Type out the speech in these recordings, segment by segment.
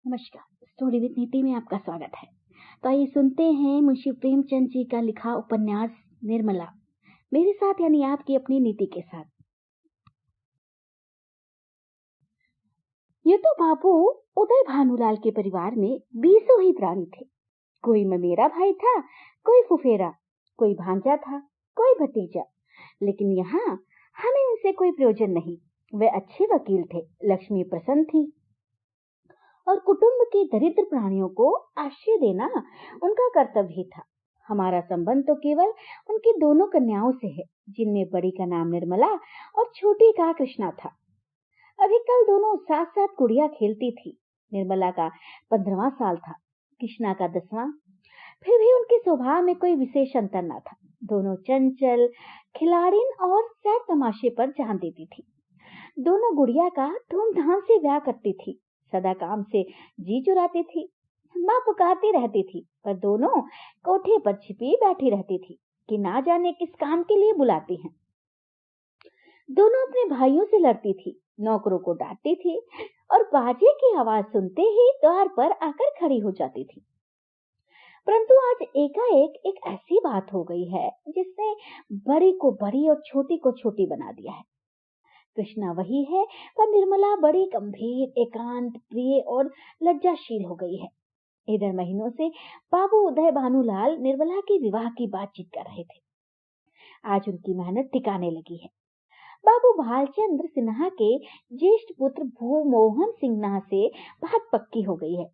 नमस्कार। Story with नीति में आपका स्वागत है। तो आइए सुनते हैं मुंशी प्रेमचंद जी का लिखा उपन्यास निर्मला, मेरे साथ यानी आपकी अपनी नीति के साथ। ये तो बाबू उदय भानुलाल के परिवार में 20 ही प्राणी थे। कोई ममेरा भाई था, कोई फुफेरा, कोई भांजा था, कोई भतीजा। लेकिन यहाँ हमें उनसे कोई प्रयोजन नहीं। वे अच्छे वकील थे, लक्ष्मी प्रसन्न थी और कुटुंब के दरिद्र प्राणियों को आश्रय देना उनका कर्तव्य ही था। हमारा संबंध तो केवल उनकी दोनों कन्याओं से है, जिनमें बड़ी का नाम निर्मला और छोटी का कृष्णा था। अभी कल दोनों साथ साथ गुड़िया खेलती थी। निर्मला का 15वां साल था, कृष्णा का 10वां। फिर भी उनके स्वभाव में कोई विशेष अंतर न था। दोनों चंचल, खिलाड़िन और सैर तमाशे पर ध्यान देती थी। दोनों गुड़िया का धूमधाम से ब्याह करती थी, सदा काम से जी चुराती थी। माँ पुकारती रहती थी, पर दोनों कोठे पर छिपी बैठी रहती थी कि ना जाने किस काम के लिए बुलाती हैं। दोनों अपने भाइयों से लड़ती थी, नौकरों को डांटती थी और बाजे की आवाज सुनते ही द्वार पर आकर खड़ी हो जाती थी। परंतु आज एकाएक एक ऐसी बात हो गई है जिसने बड़ी को बड़ी और छोटी को छोटी बना दिया है। कृष्णा वही है, पर निर्मला बड़ी गंभीर, एकांत, प्रिय और लज्जाशील हो गई है। इधर महीनों से बाबू उदय भानुलाल निर्मला के विवाह की बातचीत कर रहे थे। आज उनकी मेहनत टिकाने लगी है। बाबू भालचंद्र सिन्हा के ज्येष्ठ पुत्र भूमोहन सिन्हा से बात पक्की हो गई है।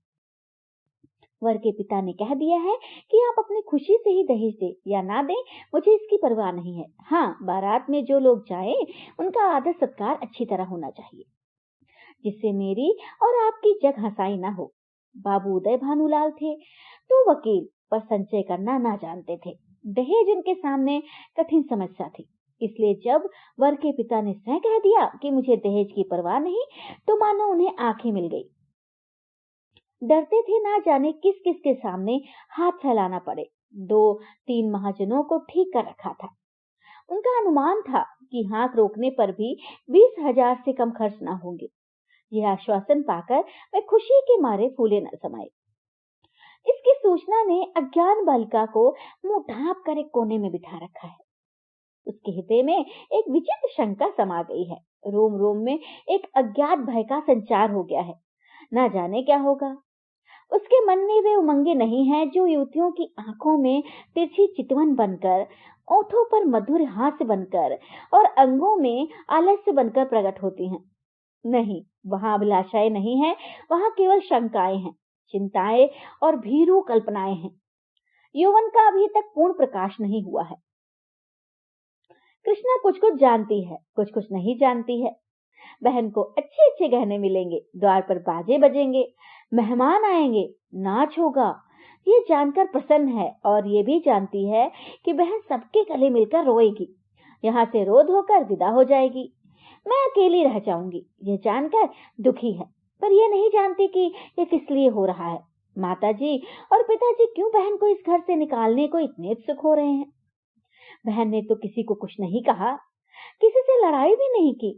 वर के पिता ने कह दिया है कि आप अपनी खुशी से ही दहेज दे या ना दे, मुझे इसकी परवाह नहीं है। हाँ, बारात में जो लोग जाएं, उनका आदर सत्कार अच्छी तरह होना चाहिए, जिससे मेरी और आपकी जग हंसाई ना हो। बाबू उदय भानुलाल थे तो वकील, पर संचय करना ना जानते थे। दहेज उनके सामने कठिन समस्या थी। इसलिए जब वर के पिता ने स्वयं कह दिया कि मुझे दहेज की परवाह नहीं, तो मानो उन्हें आंखें मिल गई। डरते थे ना जाने किस किस के सामने हाथ फैलाना पड़े। 2-3 महाजनों को ठीक कर रखा था। उनका अनुमान था कि हाथ रोकने पर भी 20,000 से कम खर्च ना होंगे। यह आश्वासन पाकर वे खुशी के मारे फूले न समाये। इसकी सूचना ने अज्ञान बालिका को मुंह ढांप कर एक कोने में बिठा रखा है। उसके हृदय में एक विचित्र शंका समा गई है। रोम रोम में एक अज्ञात भय का संचार हो गया है। ना जाने क्या होगा। उसके मन में वे उमंगे नहीं हैं जो युवतियों की आंखों में तिरछी चितवन बनकर, ओठों पर मधुर हास्य बनकर और अंगों में आलस्य बनकर प्रकट होती हैं। नहीं, वहां अभिलाषाएं नहीं है, वहां केवल शंकाएं हैं, चिंताएं और भीरू कल्पनाएं हैं। यौवन का अभी तक पूर्ण प्रकाश नहीं हुआ है। कृष्णा कुछ कुछ जानती है, कुछ कुछ नहीं जानती है। बहन को अच्छे अच्छे गहने मिलेंगे, द्वार पर बाजे बजेंगे, मेहमान आएंगे, नाच होगा, ये जानकर प्रसन्न है। और ये भी जानती है कि बहन सबके गले मिलकर रोएगी, यहाँ से रो धोकर विदा हो जाएगी। मैं अकेली रह जाऊंगी, ये जानकर दुखी है। पर ये नहीं जानती कि ये किस लिए हो रहा है। माताजी और पिताजी क्यों बहन को इस घर से निकालने को इतने उत्सुक हो रहे हैं। बहन ने तो किसी को कुछ नहीं कहा, किसी से लड़ाई भी नहीं की।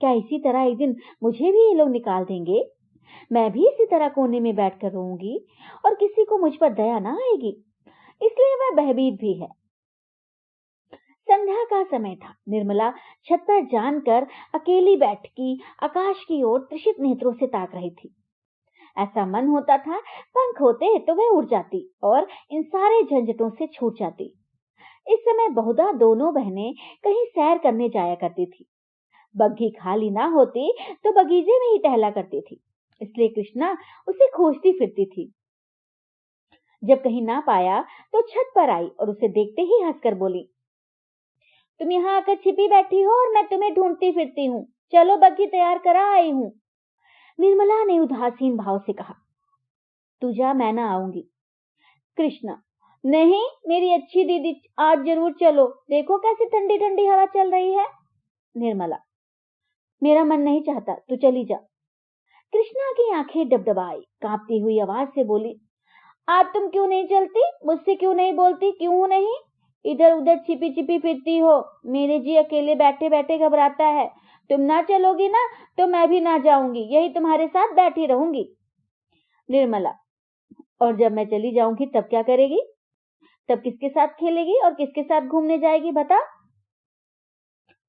क्या इसी तरह एक दिन मुझे भी ये लोग निकाल देंगे? मैं भी इसी तरह कोने में बैठकर रोऊंगी और किसी को मुझ पर दया ना आएगी। इसलिए वह भयभीत भी है। संध्या का समय था। निर्मला छत पर जानकर अकेली बैठकी आकाश की ओर त्रिषित नेत्रों से ताक रही थी। ऐसा मन होता था पंख होते तो वह उड़ जाती और इन सारे झंझटों से छूट जाती। इस समय बहुधा दोनों बहनें कहीं सैर करने जाया करती थी। बग्घी खाली ना होती तो बगीचे में ही टहला करती थी, इसलिए कृष्णा उसे खोजती फिरती थी। जब कहीं ना पाया तो छत पर आई और उसे देखते ही हंसकर बोली, तुम यहाँ आकर छिपी बैठी हो और मैं तुम्हें ढूंढती फिरती हूँ। चलो बग्घी तैयार करा आई हूँ। निर्मला ने उदासीन भाव से कहा, तू जा, मैं ना आऊंगी। कृष्णा, नहीं मेरी अच्छी दीदी, आज जरूर चलो, देखो कैसी ठंडी ठंडी हवा चल रही है। निर्मला, मेरा मन नहीं चाहता, तू चली जा। कृष्णा की आंखें डबडबाई, कांपती हुई आवाज से बोली, आज तुम क्यों नहीं चलती? मुझसे क्यों नहीं बोलती? क्यों नहीं? इधर उधर छिपी छिपी फिरती हो। मेरे जी अकेले बैठे बैठे घबराता है। तुम ना चलोगी ना तो मैं भी ना जाऊंगी, यही तुम्हारे साथ बैठी रहूंगी। निर्मला, और जब मैं चली जाऊंगी तब क्या करेगी? तब किसके साथ खेलेगी और किसके साथ घूमने जाएगी बता?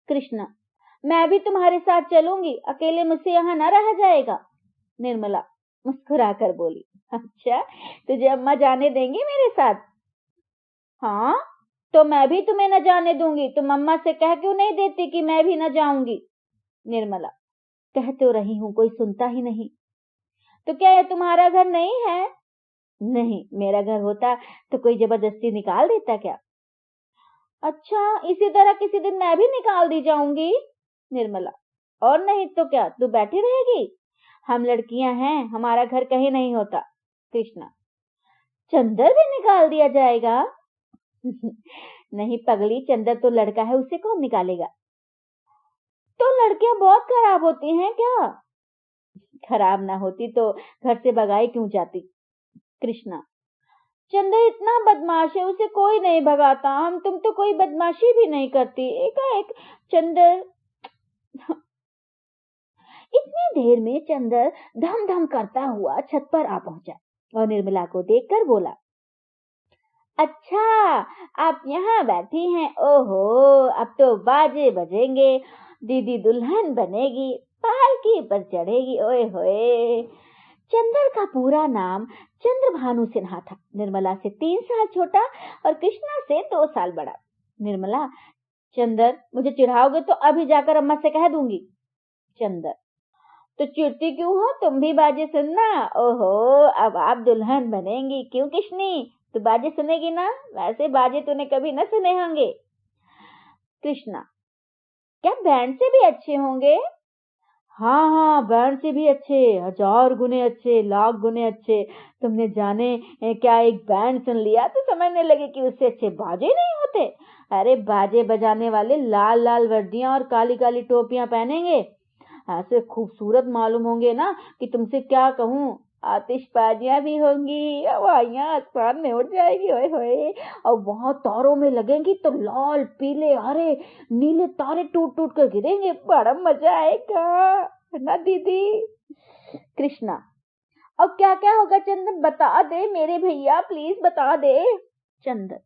कृष्णा, मैं भी तुम्हारे साथ चलूंगी, अकेले मुझसे यहाँ न रहा जाएगा। निर्मला मुस्कुराकर बोली, अच्छा, तुझे अम्मा जाने देंगी मेरे साथ? हाँ, तो मैं भी तुम्हें न जाने दूंगी। तुम अम्मा से कह क्यों नहीं देती कि मैं भी न जाऊंगी? निर्मला, कह तो रही हूँ, कोई सुनता ही नहीं। तो क्या यह तुम्हारा घर नहीं है? नहीं, मेरा घर होता तो कोई जबरदस्ती निकाल देता क्या? अच्छा, इसी तरह किसी दिन मैं भी निकाल दी जाऊंगी। निर्मला, और नहीं तो क्या, तू बैठी रहेगी? हम लड़कियां हैं, हमारा घर कहीं नहीं होता। कृष्णा, चंदर भी निकाल दिया जाएगा? नहीं पगली, चंदर तो लड़का है, उसे कौन निकालेगा? तो लड़कियां बहुत खराब होती हैं क्या? खराब ना होती तो घर से भगाई क्यों जाती? कृष्णा, चंदर इतना बदमाश है, उसे कोई नहीं भगाता। तुम तो कोई बदमाशी भी नहीं करती, एकाएक चंदर। इतनी देर में चंदर धम धम करता हुआ छत पर आ पहुंचा और निर्मला को देखकर बोला, अच्छा, आप यहाँ बैठी हैं? ओहो, अब तो बाजे बजेंगे, दीदी दुल्हन बनेगी, पालकी पर चढ़ेगी। ओए होए। चंदर का पूरा नाम चंद्रभानु सिन्हा था। निर्मला से 3 साल छोटा और कृष्णा से 2 साल बड़ा। निर्मला, चंदर, मुझे चिढ़ाओगे तो अभी जाकर अम्मा से कह दूंगी। चंदर, तो चिढ़ती क्यों हो? तुम भी बाजे सुनना। ओहो, अब आप दुल्हन बनेंगी। क्यों किशनी, तू बाजे सुनेगी ना? वैसे बाजे तूने कभी न सुने होंगे। कृष्णा, क्या बैंड से भी अच्छे होंगे? हाँ हाँ, बैंड से भी अच्छे, 1000 गुने अच्छे, लाख गुने अच्छे। तुमने जाने क्या एक बैंड सुन लिया तो समझने लगे कि उससे अच्छे बाजे नहीं होते। अरे, बाजे बजाने वाले लाल लाल वर्दियां और काली काली टोपियां पहनेंगे, ऐसे खूबसूरत मालूम होंगे ना कि तुमसे क्या कहूँ। आतिशबाजियां भी होंगी, हवाइयां आसमान में उड़ जाएगी, ओए होए। और वहां तारों में लगेंगी तो लाल पीले हरे नीले तारे टूट टूट कर गिरेंगे, बड़ा मजा आएगा ना दीदी? कृष्णा, और क्या क्या होगा चंदन, बता दे मेरे भैया, प्लीज बता दे। चंदन,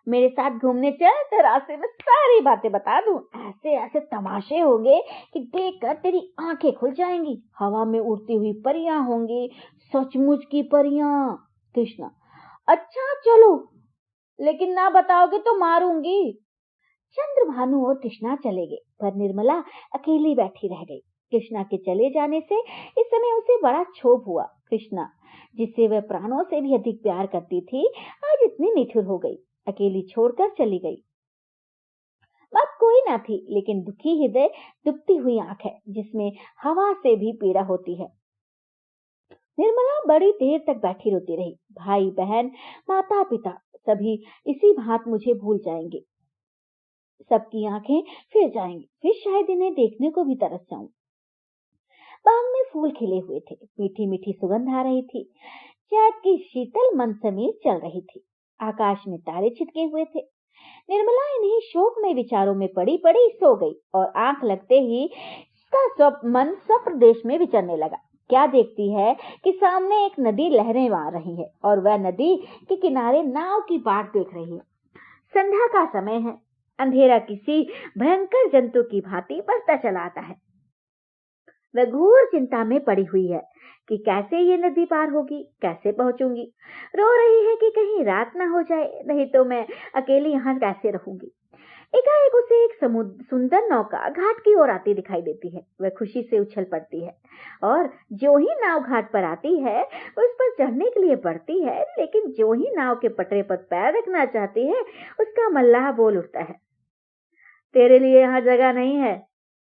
मेरे साथ घूमने चल तो रास्ते में सारी बातें बता दूं। ऐसे ऐसे तमाशे होंगे कि देखकर तेरी आंखें खुल जाएंगी। हवा में उड़ती हुई परियां होंगी, सचमुच की परियां। कृष्णा, अच्छा चलो, लेकिन ना बताओगे तो मारूंगी। चंद्रभानु और कृष्णा चले गए, पर निर्मला अकेली बैठी रह गई। कृष्णा के चले जाने से इस समय उसे बड़ा क्षोभ हुआ। कृष्णा, जिससे वह प्राणों से भी अधिक प्यार करती थी, आज इतनी निठुर हो गई, अकेली छोड़कर चली गई। बात कोई ना थी, लेकिन दुखी हृदय, दुखती हुई आंख है जिसमें हवा से भी पीड़ा होती है। निर्मला बड़ी देर तक बैठी रोती रही। भाई बहन, माता पिता सभी इसी भांत मुझे भूल जाएंगे। सबकी आंखें फिर जाएंगी, फिर शायद इन्हें देखने को भी तरस जाऊं। बाग में फूल खिले हुए थे, मीठी मीठी सुगंध आ रही थी। चैत की शीतल मंद चल रही थी। आकाश में तारे छिटके हुए थे। निर्मला इन्हीं शोकमय विचारों में पड़ी पड़ी सो गई और आंख लगते ही उसका मन स्वप्न देश में विचरने लगा। क्या देखती है कि सामने एक नदी लहरें मार रही है और वह नदी के किनारे नाव की बाट देख रही है। संध्या का समय है। अंधेरा किसी भयंकर जंतु की भांति बढ़ता चला आता है। वह घोर चिंता में पड़ी हुई है कि कैसे ये नदी पार होगी, कैसे पहुंचूंगी। रो रही है कि कहीं रात ना हो जाए, नहीं तो मैं अकेली यहाँ कैसे रहूंगी। एकाएक उसे एक सुंदर नौका घाट की ओर आती दिखाई देती है। वह खुशी से उछल पड़ती है और जो ही नाव घाट पर आती है उस पर चढ़ने के लिए बढ़ती है, लेकिन जो ही नाव के पटरे पर पैर रखना चाहती है उसका मल्लाह बोल उठता है, तेरे लिए यहाँ जगह नहीं है।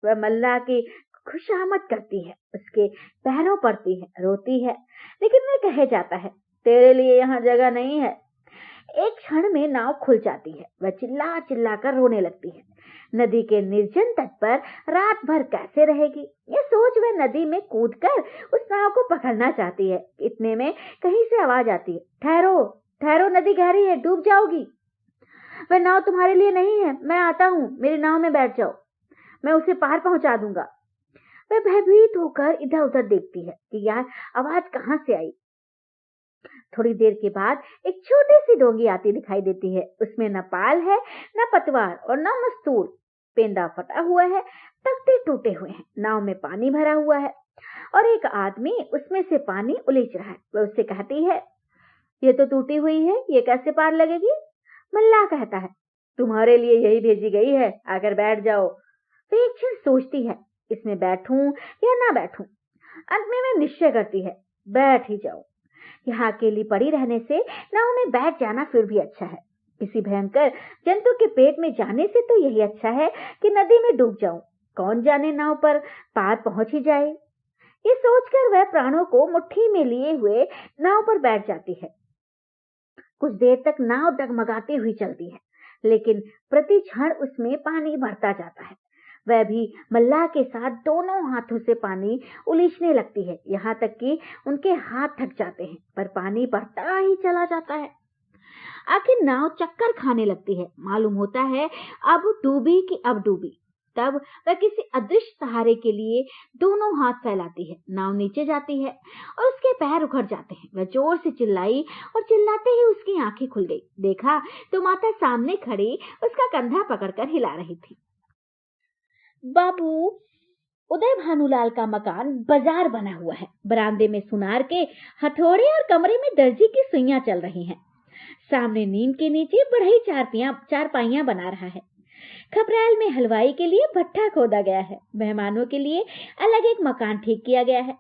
वह मल्लाह की खुशामद करती है, उसके पैरों पड़ती है, रोती है, लेकिन वह कहे जाता है, तेरे लिए यहाँ जगह नहीं है। एक क्षण में नाव खुल जाती है। वह चिल्ला चिल्ला कर रोने लगती है। नदी के निर्जन तट पर रात भर कैसे रहेगी, ये सोच वह नदी में कूदकर उस नाव को पकड़ना चाहती है। इतने में कहीं से आवाज आती है, ठहरो ठहरो, नदी गहरी है, डूब जाओगी। वह नाव तुम्हारे लिए नहीं है, मैं आता हूँ, मेरी नाव में बैठ जाओ, मैं उसे पार पहुंचा दूंगा। वह भयभीत होकर इधर उधर देखती है कि यार आवाज कहाँ से आई। थोड़ी देर के बाद एक छोटी सी डोंगी आती दिखाई देती है। उसमें न पाल है, न पतवार और न मस्तूल। पेंदा फटा हुआ है, तख्ते टूटे हुए हैं, नाव में पानी भरा हुआ है और एक आदमी उसमें से पानी उलीच रहा है। वह उससे कहती है, ये तो टूटी हुई है, ये कैसे पार लगेगी? मल्लाह कहता है, तुम्हारे लिए यही भेजी गई है, आकर बैठ जाओ। वह एक क्षण सोचती है, इसमें बैठूं या ना बैठूं। अंत में वह निश्चय करती है, बैठ ही जाओ। यहाँ अकेली पड़ी रहने से नाव में बैठ जाना फिर भी अच्छा है। किसी भयंकर जंतु के पेट में जाने से तो यही अच्छा है कि नदी में डूब जाऊं। कौन जाने नाव पर पार पहुंच ही जाए। ये सोचकर वह प्राणों को मुट्ठी में लिए हुए नाव पर बैठ जाती है। कुछ देर तक नाव डगमगाती हुई चलती है, लेकिन प्रति क्षण उसमें पानी बढ़ता जाता है। वह भी मल्लाह के साथ दोनों हाथों से पानी उलीचने लगती है, यहाँ तक कि उनके हाथ थक जाते हैं, पर पानी बढ़ता ही चला जाता है। आखिर नाव चक्कर खाने लगती है। मालूम होता है अब डूबी कि अब डूबी। तब वह किसी अदृश्य सहारे के लिए दोनों हाथ फैलाती है। नाव नीचे जाती है और उसके पैर उखड़ जाते हैं। वह जोर से चिल्लाई और चिल्लाते ही उसकी आंखें खुल गई। देखा तो माता सामने खड़ी उसका कंधा पकड़कर हिला रही थी। बाबू, उदय भानुलाल का मकान बाजार बना हुआ है। बरामदे में सुनार के हथौड़े और कमरे में दर्जी की सुइयां चल रही हैं। सामने नीम के नीचे बढ़ई चारपाइयां बना रहा है। खपराल में हलवाई के लिए भट्ठा खोदा गया है। मेहमानों के लिए अलग एक मकान ठीक किया गया है।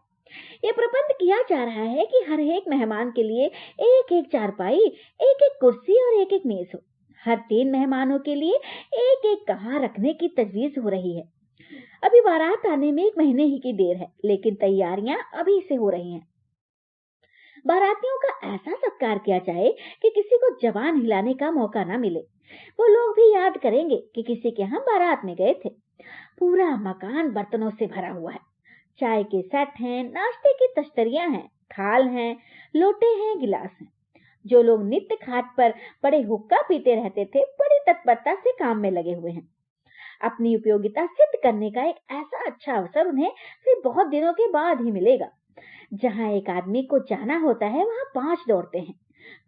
यह प्रबंध किया जा रहा है कि हर एक मेहमान के लिए एक एक चारपाई, एक एक कुर्सी और एक एक मेज हो। हर 3 मेहमानों के लिए एक एक कहां रखने की तजवीज हो रही है। अभी बारात आने में 1 महीने ही की देर है, लेकिन तैयारियां अभी से हो रही हैं। बारातियों का ऐसा सत्कार किया जाए कि किसी को जबान हिलाने का मौका ना मिले। वो लोग भी याद करेंगे कि किसी के यहाँ बारात में गए थे। पूरा मकान बर्तनों से भरा हुआ है। चाय के सेट हैं, नाश्ते की तश्तरियां हैं, थाल हैं, लोटे हैं, गिलास हैं। जो लोग नित्य खाट पर पड़े हुक्का पीते रहते थे, बड़ी तत्परता से काम में लगे हुए हैं। अपनी उपयोगिता सिद्ध करने का एक ऐसा अच्छा अवसर उन्हें फिर बहुत दिनों के बाद ही मिलेगा। जहाँ एक आदमी को जाना होता है, वहाँ 5 दौड़ते हैं।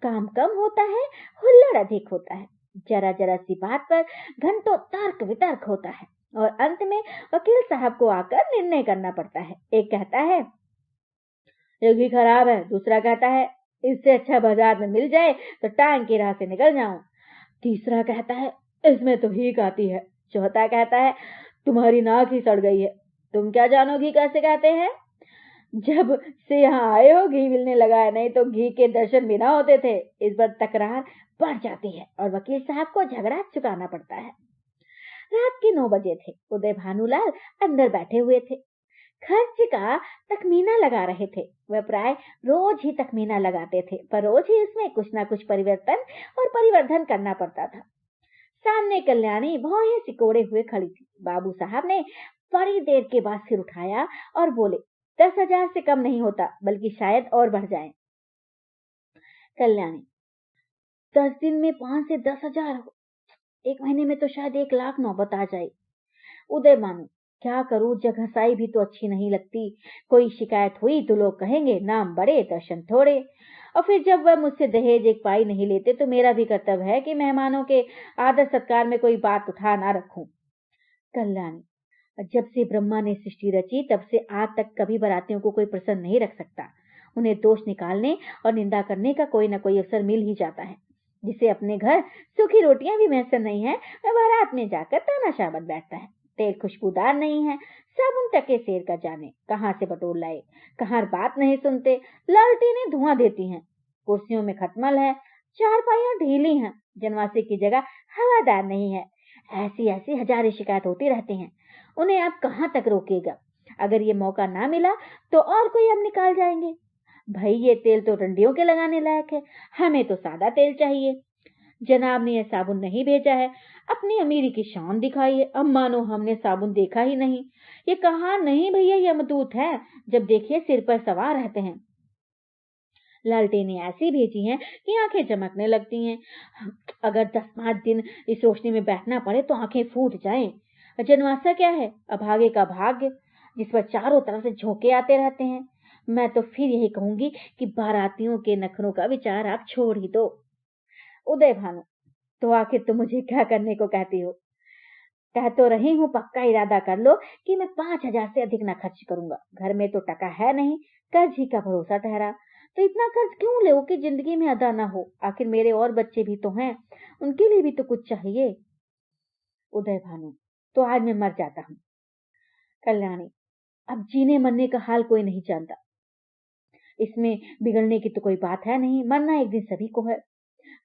काम कम होता है, हुल्लड़ अधिक होता है। जरा जरा सी बात पर घंटों तर्क वितर्क होता है और अंत में वकील साहब को आकर निर्णय करना पड़ता है। एक कहता है ये घी खराब है, दूसरा कहता है इससे अच्छा बाजार में मिल जाए तो टांग की राह से निकल जाऊं। तीसरा कहता है इसमें तो घी आती है। चौथा कहता है तुम्हारी नाक ही सड़ गई है, तुम क्या जानो घी कैसे कहते हैं। जब से यहाँ आए हो घी मिलने लगा है, नहीं तो घी के दर्शन भी ना होते थे। इस पर तकरार बढ़ जाती है और वकील साहब को झगड़ा चुकाना पड़ता है। रात के 9 बजे थे। उदय भानुलाल अंदर बैठे हुए थे। खर्च का तखमीना लगा रहे थे। वह प्राय रोज ही तखमीना लगाते थे, पर रोज ही उसमें कुछ ना कुछ परिवर्तन और परिवर्धन करना पड़ता था। सामने कल्याणी भौहें सिकोड़े हुए खड़ी थी। बाबू साहब ने बड़ी देर के बाद सिर उठाया और बोले 10,000 से कम नहीं होता, बल्कि शायद और बढ़ जाए। कल्याणी 10 दिन में 5 से 10,000 हो, 1 महीने में तो शायद 1 लाख नौबत आ जाए। उदय भानु क्या करूं, जगहसाई भी तो अच्छी नहीं लगती। कोई शिकायत हुई तो लोग कहेंगे नाम बड़े दर्शन थोड़े, और फिर जब वह मुझसे दहेज 1 पाई नहीं लेते तो मेरा भी कर्तव्य है कि मेहमानों के आदर सत्कार में कोई बात उठा ना रखूं। कल्याणी जब से ब्रह्मा ने सृष्टि रची तब से आज तक कभी बारातियों को कोई प्रसन्न नहीं रख सकता। उन्हें दोष निकालने और निंदा करने का कोई न कोई अवसर मिल ही जाता है। जिसे अपने घर सूखी रोटियां भी मैसर नहीं है, वह बारात में जाकर तानाशाह बन बैठता है। तेल खुशबूदार नहीं है, साबुन टके सेर का जाने कहां से बटोर लाए। कहां बात नहीं सुनते, लालटेनें धुआं देती हैं। कुर्सियों में खटमल है, चारपाइयां ढीली हैं, जनवासे की जगह हवादार नहीं है। ऐसी ऐसी हजारें शिकायत होती रहती हैं। उन्हें अब कहां तक रोकेगा। अगर ये मौका ना मिला तो और कोई अब निकाल जाएंगे। भाई ये तेल तो रंडियों के लगाने लायक है, हमें तो सादा तेल चाहिए। जनाब ने यह साबुन नहीं भेजा है, अपनी अमीरी की शान दिखाई है। अब मानो हमने साबुन देखा ही नहीं। ये कहा नहीं भैया यमदूत है, जब देखिए सिर पर सवार रहते हैं। लालटेनें ऐसी भेजी हैं कि आंखें चमकने लगती हैं। अगर 10-5 दिन इस रोशनी में बैठना पड़े तो आंखें फूट जाएं। जनवासा क्या है, अभागे का भाग्य। जिस पर चारों तरफ से झोंके आते रहते हैं। मैं तो फिर यही कहूंगी कि बारातियों के नखरों का विचार आप छोड़ ही दो। उदय भानु, तो आखिर तुम मुझे क्या करने को कहती हो? कह तो रही हूँ, पक्का इरादा कर लो कि मैं 5,000 से अधिक न खर्च करूंगा। घर में तो टका है नहीं, कर्ज ही का भरोसा ठहरा। तो इतना कर्ज क्यों ले कि जिंदगी में अदा ना हो? आखिर मेरे और बच्चे भी तो हैं, उनके लिए भी तो कुछ चाहिए। उदय भानु, तो आज मैं मर जाता हूँ। कल्याणी, अब जीने मरने का हाल कोई नहीं जानता, इसमें बिगड़ने की तो कोई बात है नहीं। मरना एक दिन सभी को है,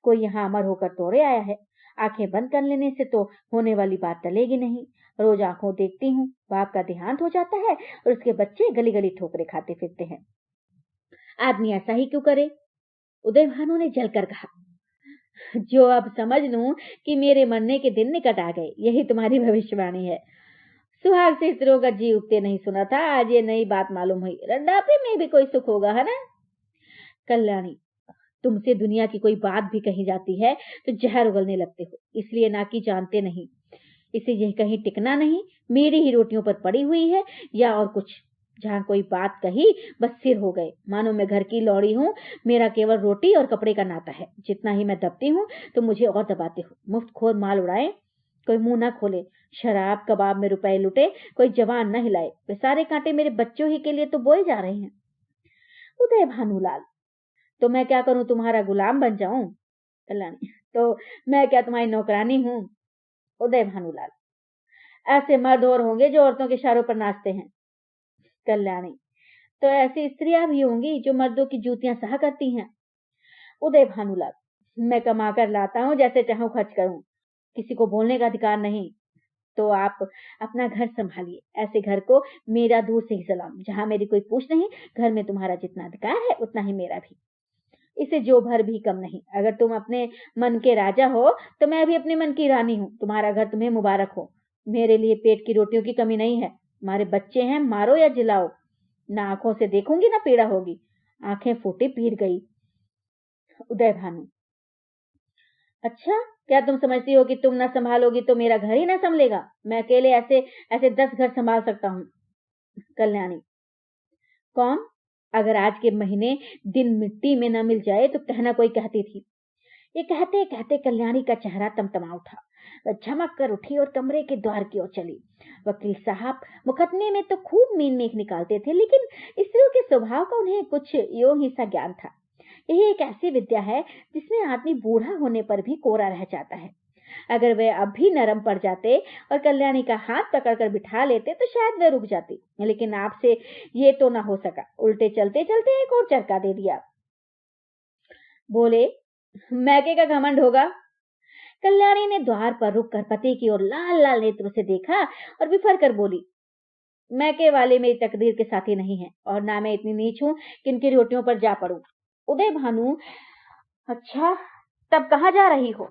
कोई यहाँ अमर होकर तोड़े आया है। आंखें बंद कर लेने से तो होने वाली बात टलेगी नहीं। रोज आंखों देखती हूँ, बाप का देहांत हो जाता है और उसके बच्चे गली गली ठोकरे खाते फिरते हैं। आदमी ऐसा ही क्यों करे? उदय भानु ने जलकर कहा। जो अब समझ लूं कि मेरे मरने के दिन निकट आ गए, यही तुम्हारी भविष्यवाणी है। सुहाग से स्त्रियों का जी उगते नहीं सुना था, आज ये नई बात मालूम हुई। रड्डापे में भी कोई सुख होगा, है ना? कल्याणी, तुमसे दुनिया की कोई बात भी कही जाती है तो जहर उगलने लगते हो, इसलिए ना कि जानते नहीं। इसे यह कहीं टिकना नहीं, मेरी ही रोटियों पर पड़ी हुई है या और कुछ। जहां कोई बात कही बस सिर हो गए, मानो मैं घर की लौड़ी हूँ। मेरा केवल रोटी और कपड़े का नाता है। जितना ही मैं दबती हूँ तो मुझे और दबाते हो। मुफ्तखोर माल उड़ाए, कोई मुंह ना खोले। शराब कबाब में रुपए लुटे, कोई जवान न हिलाए। वे सारे कांटे मेरे बच्चों ही के लिए तो बोए जा रहे हैं। उदय भानुलाल, तो मैं क्या करूं, तुम्हारा गुलाम बन जाऊं? कल्याणी, तो मैं क्या तुम्हारी नौकरानी हूं? उदय भानुलाल, ऐसे मर्द और होंगे जो औरतों के इशारों पर नाचते हैं। कल्याणी, तो ऐसी स्त्रियां भी होंगी जो मर्दों की जूतियां सहा करती हैं। उदय भानुलाल, मैं कमा कर लाता हूं, जैसे चाहूं खर्च करूं, किसी को बोलने का अधिकार नहीं। तो आप अपना घर संभालिए, ऐसे घर को मेरा दूर से ही सलाम। जहां मेरी कोई पूछ नहीं, घर में तुम्हारा जितना अधिकार है उतना ही मेरा भी। इसे जो भर भी कम नहीं। अगर तुम अपने मन के राजा हो तो मैं भी अपने मन की रानी हूँ। तुम्हारा घर तुम्हें मुबारक हो। मेरे लिए पेट की रोटियों की कमी नहीं है। तुम्हारे बच्चे हैं, मारो या जिलाओ, ना आंखों से देखूंगी ना पीड़ा होगी। आंखें फूटी पीर गई। उदय भानु, अच्छा, क्या तुम समझती हो कि तुम ना संभालोगी तो मेरा घर ही ना संभलेगा? मैं अकेले ऐसे ऐसे 10 घर संभाल सकता हूँ। कल्याणी, कौन? अगर आज के महीने दिन मिट्टी में न मिल जाए तो कहना कोई कहती थी। ये कहते कहते कल्याणी का चेहरा तमतमा उठा। वह झमक कर उठी और कमरे के द्वार की ओर चली। वकील साहब मुकदमे में तो खूब मीन मेख निकालते थे, लेकिन स्त्रियों के स्वभाव का उन्हें कुछ यों ही सा ज्ञान था। यही एक ऐसी विद्या है जिसमें आदमी बूढ़ा होने पर भी कोरा रह जाता है। अगर वे अब भी नरम पड़ जाते और कल्याणी का हाथ पकड़कर बिठा लेते तो शायद वे रुक जाती, लेकिन आपसे ये तो ना हो सका। उल्टे चलते चलते एक और चरका दे दिया। बोले, मैके का घमंड होगा। कल्याणी ने द्वार पर रुककर पति की ओर लाल लाल नेत्रों से देखा और बिफर कर बोली, मैके वाले मेरी तकदीर के साथी नहीं है और ना मैं इतनी नीच हूं कि इनकी रोटियों पर जा पड़ूं। उदय भानु, अच्छा, तब कहां जा रही हो?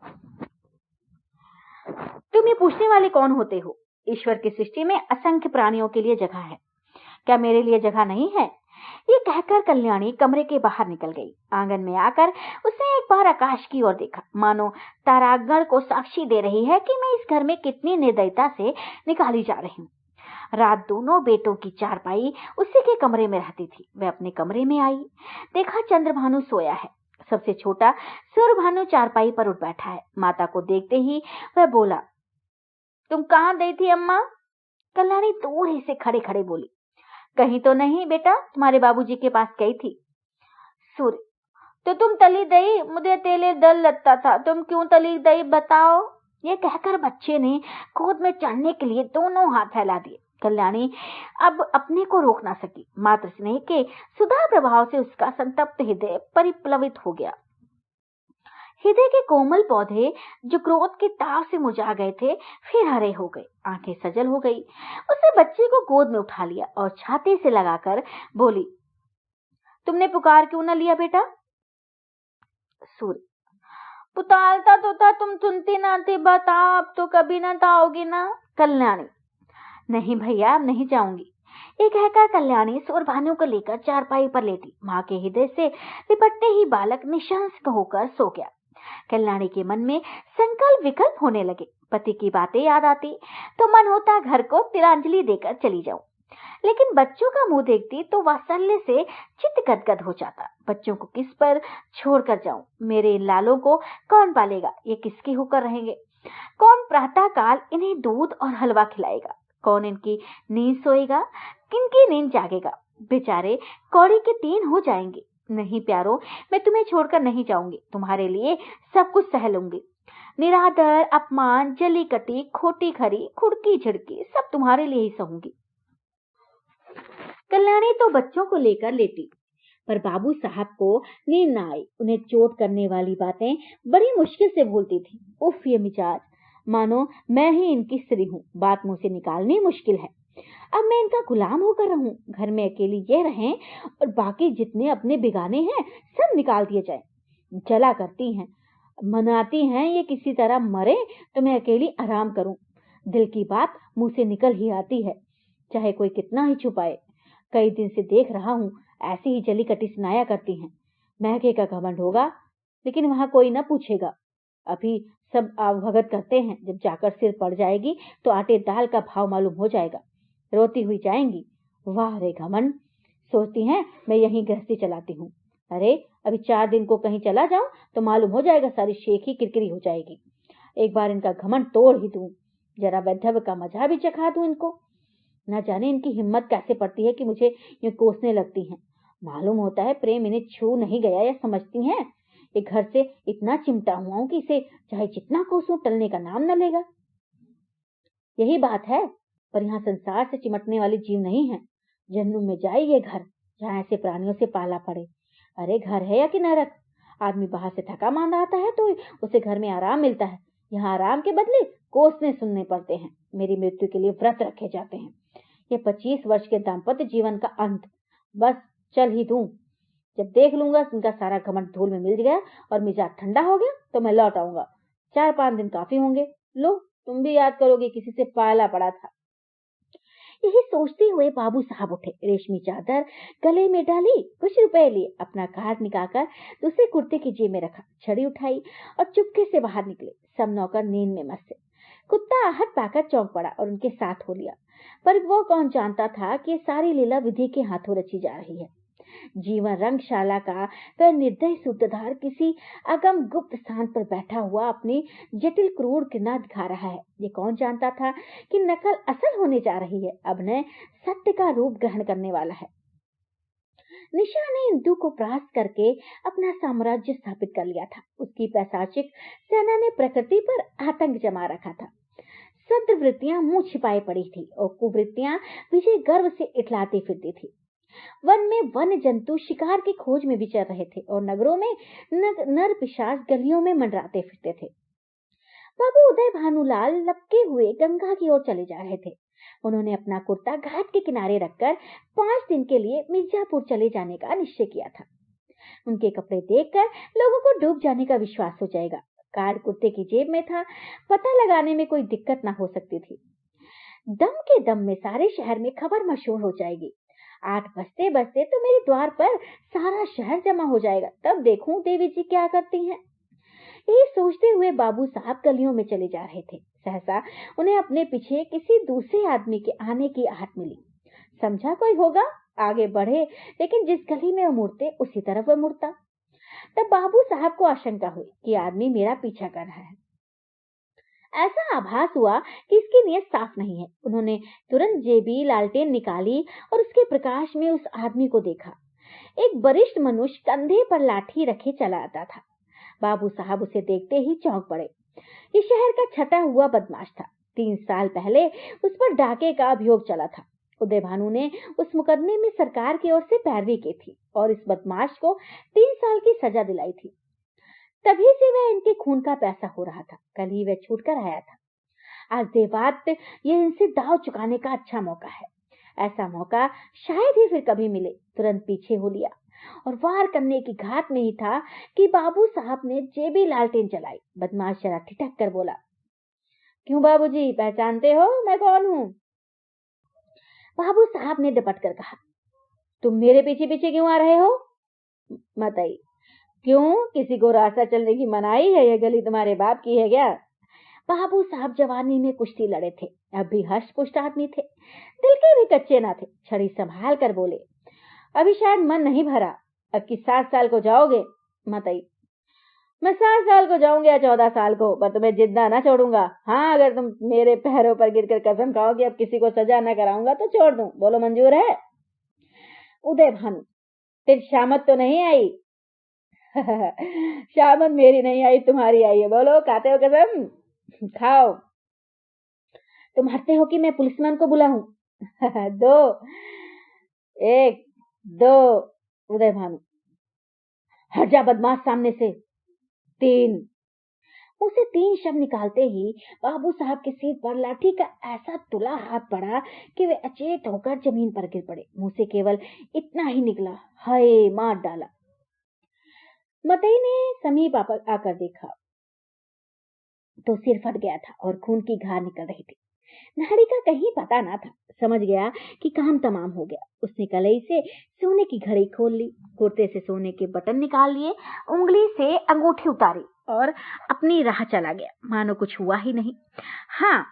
तुम ये पूछने वाले कौन होते हो? ईश्वर की सृष्टि में असंख्य प्राणियों के लिए जगह है, क्या मेरे लिए जगह नहीं है? ये कहकर कल्याणी कमरे के बाहर निकल गई। आंगन में आकर उसने एक बार आकाश की ओर देखा, मानो तारागण को साक्षी दे रही है कि मैं इस घर में कितनी निर्दयता से निकाली जा रही हूँ। रात दोनों बेटों की चारपाई उसी के कमरे में रहती थी। वह अपने कमरे में आई, देखा चंद्रभानु सोया है। सबसे छोटा सूर्यभानु चारपाई पर उठ बैठा है। माता को देखते ही वह बोला, तुम कहाँ गई थी अम्मा? कल्याणी दूर ही से खड़े खड़े बोली, कहीं तो नहीं बेटा, तुम्हारे बाबूजी के पास गई थी। सूर्य, तो तुम तली दई, मुझे तेले डर लगता था, तुम क्यों तली दई बताओ? ये कहकर बच्चे ने गोद में चढ़ने के लिए दोनों हाथ फैला दिए। कल्याणी अब अपने को रोक ना सकी। मातृ स्नेह के सुधा प्रभाव से उसका संतप्त हृदय परिप्लवित हो गया। हृदय के कोमल पौधे जो क्रोध के ताव से मुरझा गए थे फिर हरे हो गए, आंखें सजल हो गई। उसने बच्चे को गोद में उठा लिया और छाती से लगाकर बोली, तुमने पुकार क्यों न लिया बेटा? सूर्य, पुकारता तो था, तुम सुनती ना थी, बताओ अब तो कभी ना ताओगी ना? कल्याणी, नहीं भैया, अब नहीं जाऊंगी। ये कहकर कल्याणी सूर्यभानु को लेकर चारपाई पर लेटी। माँ के हृदय से लिपटते ही बालक निशंस होकर सो गया। कल्याणी के मन में संकल्प विकल्प होने लगे। पति की बातें याद आती तो मन होता घर को तिलांजलि देकर चली जाऊं, लेकिन बच्चों का मुंह देखती तो वात्सल्य से चित्त गदगद हो जाता। बच्चों को किस पर छोड़कर जाऊं? मेरे इन लालों को कौन पालेगा? ये किसके होकर रहेंगे? कौन प्रातः काल इन्हें दूध और हलवा खिलाएगा? कौन इनकी नींद सोएगा? किनकी नींद जागेगा? बेचारे कौड़ी के 3 हो जाएंगे। नहीं प्यारो, मैं तुम्हें छोड़कर नहीं जाऊंगी। तुम्हारे लिए सब कुछ सह लूंगी। निरादर, अपमान, जली कटी, खोटी खरी, खुड़की झिड़की सब तुम्हारे लिए ही सहूंगी। कल्याणी तो बच्चों को लेकर लेटी, पर बाबू साहब को नींद न आई। उन्हें चोट करने वाली बातें बड़ी मुश्किल से भूलती थी। उफ, ये मिजाज, मानो मैं ही इनकी स्त्री हूँ। बात मुंह से निकालनी मुश्किल है। अब मैं इनका गुलाम होकर रहूं? घर में अकेली ये रहें और बाकी जितने अपने बिगाने हैं सब निकाल दिए जाए। चला करती हैं, मनाती हैं ये किसी तरह मरे तो मैं अकेली आराम करूं। दिल की बात मुंह से निकल ही आती है, चाहे कोई कितना ही छुपाए। कई दिन से देख रहा हूं ऐसी ही जली कटी सुनाया करती हैं। महके का घमंड होगा, लेकिन वहां कोई न पूछेगा। अभी सब आवभगत करते हैं, जब जाकर सिर पड़ जाएगी तो आटे दाल का भाव मालूम हो जाएगा। रोती हुई जाएंगी। वाह रे घमंड, सोचती हैं मैं यहीं गृहस्थी चलाती हूँ। अरे अभी 4 दिन को कहीं चला जाऊं तो मालूम हो जाएगा सारी शेख ही किरकिरी हो जाएगी। एक बार इनका घमंड तोड़ ही दूं, जरा वैधव्य का मजा भी चखा दूं इनको। न जाने इनकी हिम्मत कैसे पड़ती है कि मुझे यूं कोसने लगती हैं। मालूम होता है प्रेम इन्हें छू नहीं गया, या समझती हैं ये घर से इतना चिमटा हुआ हूं कि इसे चाहे जितना कोसूं टलने का नाम न लेगा। यही बात है, पर यहाँ संसार से चिमटने वाली जीव नहीं है। जन्म में जाए ये घर जहाँ ऐसे प्राणियों से पाला पड़े। अरे घर है या कि नरक? आदमी बाहर से थका मांदा आता है तो उसे घर में आराम मिलता है। यहाँ आराम के बदले कोसने सुनने पड़ते हैं। मेरी मृत्यु के लिए व्रत रखे जाते हैं। ये 25 वर्ष के दाम्पत्य जीवन का अंत बस चल ही दूं। जब देख लूंगा इनका सारा घमंड धूल में मिल गया और मिजाज ठंडा हो गया तो मैं लौट आऊंगा। 4-5 दिन काफी होंगे। लो, तुम भी याद करोगे किसी से पाला पड़ा था। यही सोचते हुए बाबू साहब उठे, रेशमी चादर गले में डाली, कुछ रुपए लिए, अपना कार्ड निकालकर दूसरे कुर्ते की जेब में रखा, छड़ी उठाई और चुपके से बाहर निकले। सब नौकर नींद में मस्त थे। कुत्ता आहट पाकर चौंक पड़ा और उनके साथ हो लिया। पर वो कौन जानता था कि सारी लीला विधि के हाथों रची जा रही है। जीवन रंगशाला का वह निर्दय सूत्रधार किसी अगम गुप्त स्थान पर बैठा हुआ अपनी जटिल क्रूर किरणा दिखा रहा है। ये कौन जानता था कि नकल असल होने जा रही है, अभिनय सत्य का रूप ग्रहण करने वाला है। निशा ने इंदु को परास्त करके अपना साम्राज्य स्थापित कर लिया था। उसकी पैशाचिक सेना ने प्रकृति पर आतंक जमा रखा था। सद्वृत्तियां मुंह छिपाए पड़ी थी और कुवृत्तियां विजय गर्व से इठलाती फिरती थी। वन में वन्य जंतु शिकार की खोज में विचर रहे थे और नगरों में नर पिशाच गलियों में मंडराते फिरते थे। बाबू उदय भानुलाल लपके हुए गंगा की ओर चले जा रहे थे। उन्होंने अपना कुर्ता घाट के किनारे रखकर 5 दिन के लिए मिर्जापुर चले जाने का निश्चय किया था। उनके कपड़े देखकर लोगों को डूब जाने का विश्वास हो जाएगा। कार्ड कुर्ते की जेब में था, पता लगाने में कोई दिक्कत न हो सकती थी। दम के दम में सारे शहर में खबर मशहूर हो जाएगी। 8 बजते बजते तो मेरे द्वार पर सारा शहर जमा हो जाएगा, तब देखूं देवी जी क्या करती हैं। यही सोचते हुए बाबू साहब गलियों में चले जा रहे थे। सहसा उन्हें अपने पीछे किसी दूसरे आदमी के आने की आहट मिली। समझा कोई होगा, आगे बढ़े, लेकिन जिस गली में वो मुड़ते उसी तरफ वो मुड़ता। तब बाबू साहब को आशंका हुई कि आदमी मेरा पीछा कर रहा है। ऐसा आभास हुआ कि इसकी नीयत साफ नहीं है। उन्होंने तुरंत जेबी लालटेन निकाली और उसके प्रकाश में उस आदमी को देखा। एक वरिष्ठ मनुष्य कंधे पर लाठी रखे चला आता था। बाबू साहब उसे देखते ही चौंक पड़े। ये शहर का छटा हुआ बदमाश था। 3 साल पहले उस पर डाके का अभियोग चला था। उदय भानु ने उस मुकदमे में सरकार की ओर से पैरवी की थी और इस बदमाश को 3 साल की सजा दिलाई थी। तभी से वह इनके खून का पैसा हो रहा था। कल ही वह छूट कर आया था। आज देवात ये इनसे दाव चुकाने का अच्छा मौका है। ऐसा मौका शायद ही फिर कभी मिले। तुरंत पीछे हो लिया और वार करने की घात में ही था कि बाबू साहब ने जेबी लालटेन चलाई। बदमाश जरा ठिठक कर बोला, क्यों बाबूजी, पहचानते हो मैं कौन हूँ? बाबू साहब ने डपट कर कहा, तुम मेरे पीछे पीछे क्यों आ रहे हो? बताइए, क्यों, किसी को रास्ता चलने की मनाही है? यह गली तुम्हारे बाप की है क्या? बाबू साहब जवानी में कुश्ती लड़े थे, अब भी हष्ट पुष्ट आदमी थे, दिल के भी कच्चे ना थे। छड़ी संभाल कर बोले, अभी शायद मन नहीं भरा, अब कि 7 साल को जाओगे? मतई, मैं 7 साल को जाऊंगा या 14 साल को, पर तुम्हें जिंदा ना छोड़ूंगा। हाँ, अगर तुम मेरे पैरों पर गिरकर कसम खाओ कि अब किसी को सजा न कराऊंगा तो छोड़ दूं। बोलो मंजूर है? उदय भानु, तेरी शामत तो नहीं आई? शामत मेरी नहीं आई, तुम्हारी आई है। बोलो, खाते हो कसम? खाओ। तुम हटते हो कि मैं पुलिसमैन को बुलाऊं? 2, 1, 2। उदय भानु, हट जा बदमाश सामने से। 3। उसे 3 शब्द निकालते ही बाबू साहब के सिर पर लाठी का ऐसा तुला हाथ पड़ा कि वे अचेत होकर जमीन पर गिर पड़े। मुंह से केवल इतना ही निकला, हाय, मार डाला। मतई ने समीप आकर देखा तो सिर फट गया था और खून की धार निकल रही थी। नाड़ी का कहीं पता ना था। समझ गया कि काम तमाम हो गया। उसने कलाई से सोने की घड़ी खोल ली, कुर्ते से सोने के बटन निकाल लिए, उंगली से अंगूठी उतारी और अपनी राह चला गया, मानो कुछ हुआ ही नहीं। हाँ,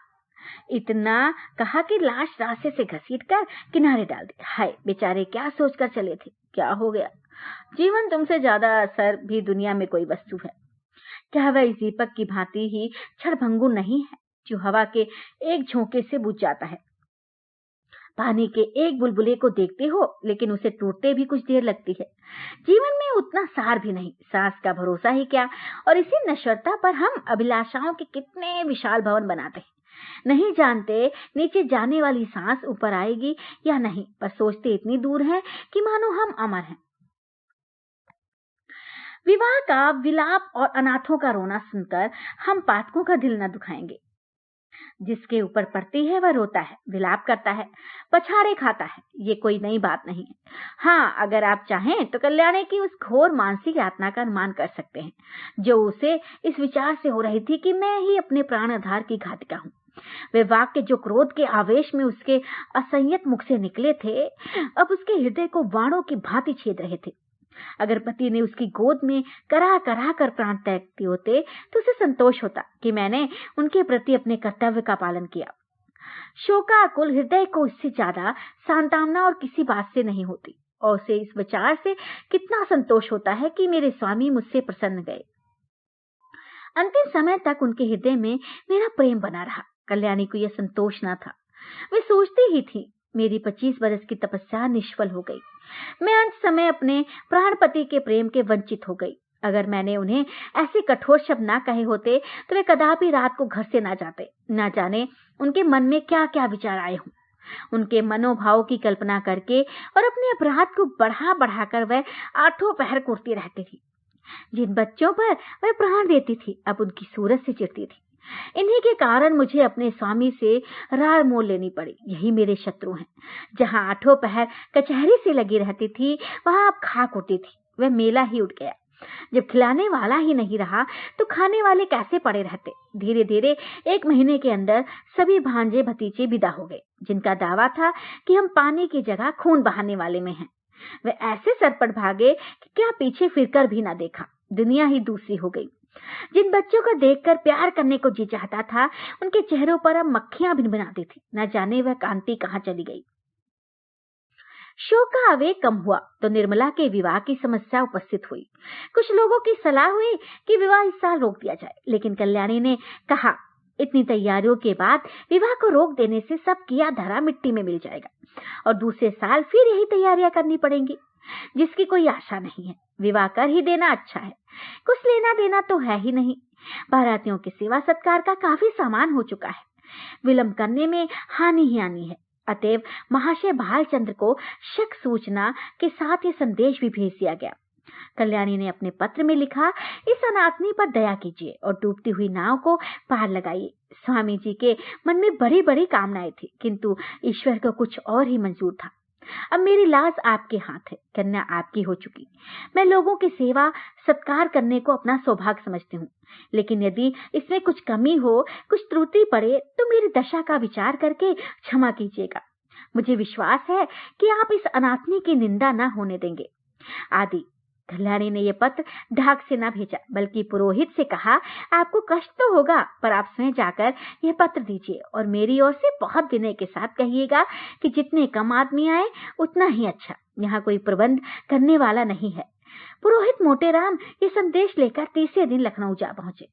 इतना कहा कि लाश रास्ते से घसीटकर किनारे डाल दी। हाय, बेचारे क्या सोचकर चले थे, क्या हो गया? जीवन तुमसे ज्यादा असर भी दुनिया में कोई वस्तु है क्या? वह इस दीपक की भांति ही क्षणभंगुर नहीं है जो हवा के एक झोंके से बुझ जाता है। पानी के एक बुलबुले को देखते हो, लेकिन उसे टूटते भी कुछ देर लगती है। जीवन में उतना सार भी नहीं, सांस का भरोसा ही क्या। और इसी नश्वरता पर हम अभिलाषाओं के कितने विशाल भवन बनाते हैं। नहीं जानते नीचे जाने वाली सांस ऊपर आएगी या नहीं, पर सोचते इतनी दूर है कि मानो हम अमर हैं। विवाह का विलाप और अनाथों का रोना सुनकर हम पाठकों का दिल न दुखाएंगे। जिसके ऊपर पड़ती है वह रोता है, विलाप करता है, पछाड़े खाता है। ये कोई नई बात नहीं है। हाँ, अगर आप चाहें तो कल्याणी की उस घोर मानसिक यातना का अनुमान कर सकते हैं जो उसे इस विचार से हो रही थी कि मैं ही अपने प्राण आधार की घातिका हूँ। वे वाक्य जो क्रोध के आवेश में उसके असंयत मुख से निकले थे, अब उसके हृदय को बाणों की भांति छेद रहे थे। अगर पति ने उसकी गोद में करा करा कर प्राण त्यागते होते तो उसे संतोष होता कि मैंने उनके प्रति अपने कर्तव्य का पालन किया। शोकाकुल हृदय को इससे ज्यादा सांत्वना और किसी बात से नहीं होती, और उसे इस विचार से कितना संतोष होता है कि मेरे स्वामी मुझसे प्रसन्न गए। अंतिम समय तक उनके हृदय में मेरा प्रेम बना रहा। कल्याणी को यह संतोष न था। वे सोचती ही थी, मेरी 25 बरस की तपस्या निष्फल हो गई। मैं अंत समय अपने प्राणपति के प्रेम के वंचित हो गई। अगर मैंने उन्हें ऐसे कठोर शब्द ना कहे होते तो वे कदापि रात को घर से ना जाते। ना जाने उनके मन में क्या क्या विचार आए हों। उनके मनोभाव की कल्पना करके और अपने अपराध को बढ़ा बढ़ाकर वह आठों पहर कुर्ती रहती थी। जिन बच्चों पर वह प्राण देती थी, अब उनकी सूरत से चिढ़ती थी। इन्हीं के कारण मुझे अपने स्वामी से रार मोल लेनी पड़ी। यही मेरे शत्रु हैं। जहां आठों पहर कचहरी से लगी रहती थी, वहां अब खाक उठती थी। वह मेला ही उठ गया। जब खिलाने वाला ही नहीं रहा तो खाने वाले कैसे पड़े रहते। धीरे धीरे 1 महीने के अंदर सभी भांजे भतीजे विदा हो गए, जिनका दावा था कि हम पानी की जगह खून बहाने वाले में हैं। वे ऐसे सरपट भागे कि क्या पीछे फिरकर भी ना देखा। दुनिया ही दूसरी हो गई। जिन बच्चों को देखकर प्यार करने को जी चाहता था, उनके चेहरों पर अब मक्खियां भिनभिनाती थी। न जाने वह कांति कहां चली गई। शोक का आवेग कम हुआ तो निर्मला के विवाह की समस्या उपस्थित हुई। कुछ लोगों की सलाह हुई कि विवाह इस साल रोक दिया जाए, लेकिन कल्याणी ने कहा, इतनी तैयारियों के बाद विवाह को रोक देने से सब किया धरा मिट्टी में मिल जाएगा और दूसरे साल फिर यही तैयारियां करनी पड़ेंगी, जिसकी कोई आशा नहीं है। विवाह कर ही देना अच्छा है, कुछ लेना देना तो है ही नहीं। बारातियों के सेवा सत्कार का काफी सामान हो चुका है। विलंब करने में हानि ही हानि है। अतएव महाशय भालचंद्र को शक सूचना के साथ ये संदेश भी भेज दिया गया। कल्याणी ने अपने पत्र में लिखा, इस अनाथनी पर दया कीजिए और डूबती हुई नाव को पार लगाइए। स्वामी जी के मन में बड़ी बड़ी कामनाएं थी, किंतु ईश्वर को कुछ और ही मंजूर था। अब मेरी लाश आपके हाथ है, कन्या आपकी हो चुकी। मैं लोगों की सेवा सत्कार करने को अपना सौभाग्य समझती हूँ, लेकिन यदि इसमें कुछ कमी हो, कुछ त्रुटि पड़े तो मेरी दशा का विचार करके क्षमा कीजिएगा। मुझे विश्वास है कि आप इस अनाथनी की निंदा न होने देंगे। आदि कल्याणी ने यह पत्र डाक से न भेजा, बल्कि पुरोहित से कहा, आपको कष्ट तो होगा, पर आप स्वयं जाकर यह पत्र दीजिए और मेरी ओर से बहुत विनय के साथ कहिएगा कि जितने कम आदमी आए उतना ही अच्छा, यहाँ कोई प्रबंध करने वाला नहीं है। पुरोहित मोटेराम ये संदेश लेकर तीसरे दिन लखनऊ जा पहुंचे।